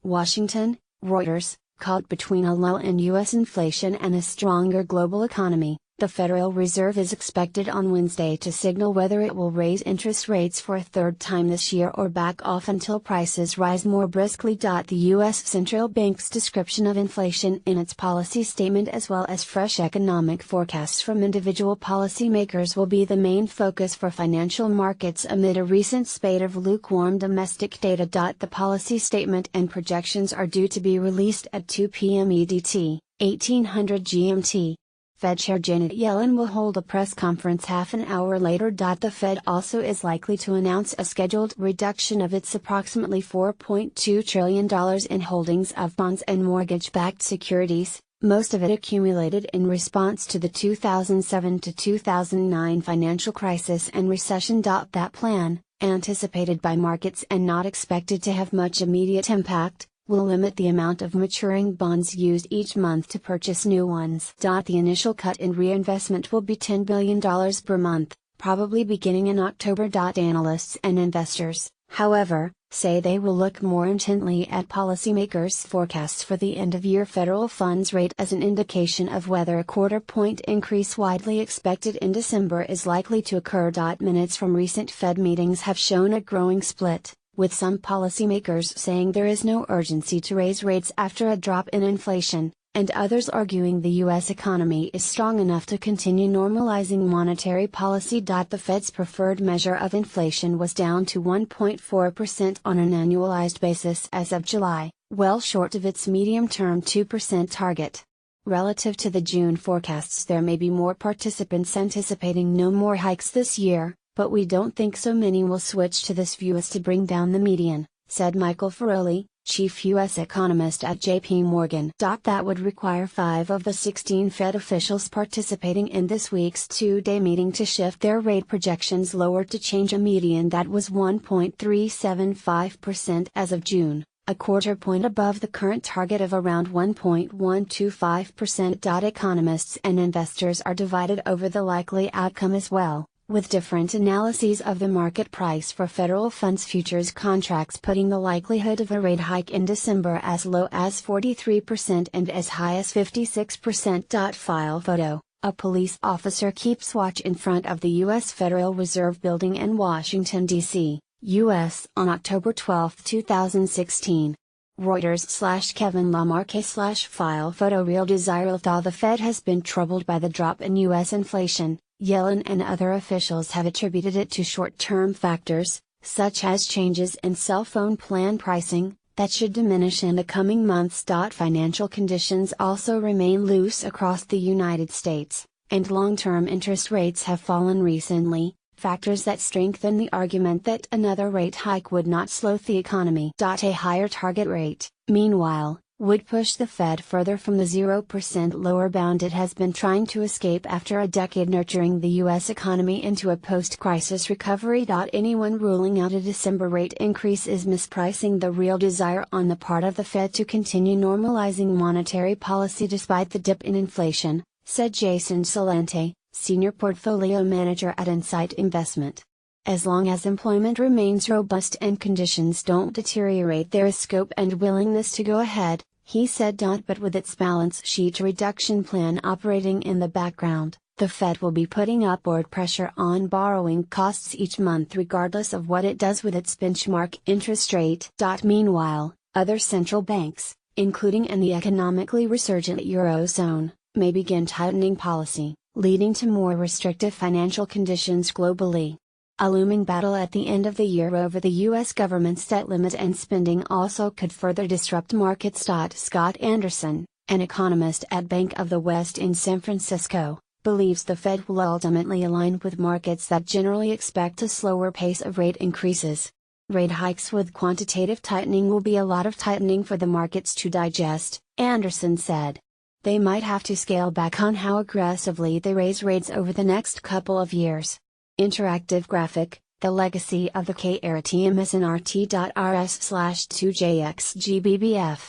Washington, Reuters, caught between a lull in U.S. inflation and a stronger global economy. The Federal Reserve is expected on Wednesday to signal whether it will raise interest rates for a third time this year or back off until prices rise more briskly. The U.S. Central Bank's description of inflation in its policy statement, as well as fresh economic forecasts from individual policymakers, will be the main focus for financial markets amid a recent spate of lukewarm domestic data. The policy statement and projections are due to be released at 2 p.m. EDT, 1800 GMT. Fed Chair Janet Yellen will hold a press conference half an hour later. The Fed also is likely to announce a scheduled reduction of its approximately $4.2 trillion in holdings of bonds and mortgage-backed securities, most of it accumulated in response to the 2007 to 2009 financial crisis and recession. That plan, anticipated by markets and not expected to have much immediate impact, will limit the amount of maturing bonds used each month to purchase new ones. The initial cut in reinvestment will be $10 billion per month, probably beginning in October. Analysts and investors, however, say they will look more intently at policymakers' forecasts for the end-of-year federal funds rate as an indication of whether a quarter-point increase widely expected in December is likely to occur. Minutes from recent Fed meetings have shown a growing split, with some policymakers saying there is no urgency to raise rates after a drop in inflation, and others arguing the U.S. economy is strong enough to continue normalizing monetary policy. The Fed's preferred measure of inflation was down to 1.4% on an annualized basis as of July, well short of its medium-term 2% target. Relative to the June forecasts, there may be more participants anticipating no more hikes this year, but we don't think so many will switch to this view as to bring down the median, said Michael Feroli, chief U.S. economist at J.P. Morgan. That would require 5 of the 16 Fed officials participating in this week's two-day meeting to shift their rate projections lower to change a median that was 1.375% as of June, a quarter point above the current target of around 1.125%. Economists and investors are divided over the likely outcome as well, with different analyses of the market price for federal funds futures contracts putting the likelihood of a rate hike in December as low as 43% and as high as 56%. File photo: a police officer keeps watch in front of the U.S. Federal Reserve Building in Washington, D.C., U.S. on October 12, 2016. Reuters/Kevin Lamarche/file photo. Real desire. The Fed has been troubled by the drop in U.S. inflation. Yellen and other officials have attributed it to short-term factors, such as changes in cell phone plan pricing, that should diminish in the coming months. Financial conditions also remain loose across the United States, and long-term interest rates have fallen recently, factors that strengthen the argument that another rate hike would not slow the economy. A higher target rate, meanwhile, would push the Fed further from the 0% lower bound it has been trying to escape after a decade nurturing the U.S. economy into a post-crisis recovery. Anyone ruling out a December rate increase is mispricing the real desire on the part of the Fed to continue normalizing monetary policy despite the dip in inflation, said Jason Salente, senior portfolio manager at Insight Investment. As long as employment remains robust and conditions don't deteriorate, there is scope and willingness to go ahead, he said. But with its balance sheet reduction plan operating in the background, the Fed will be putting upward pressure on borrowing costs each month regardless of what it does with its benchmark interest rate. Meanwhile, other central banks, including in the economically resurgent Eurozone, may begin tightening policy, leading to more restrictive financial conditions globally. A looming battle at the end of the year over the U.S. government's debt limit and spending also could further disrupt markets. Scott Anderson, an economist at Bank of the West in San Francisco, believes the Fed will ultimately align with markets that generally expect a slower pace of rate increases. Rate hikes with quantitative tightening will be a lot of tightening for the markets to digest, Anderson said. They might have to scale back on how aggressively they raise rates over the next couple of years. Interactive graphic: the legacy of the KRTMSNRT.RS/2JXGBBF.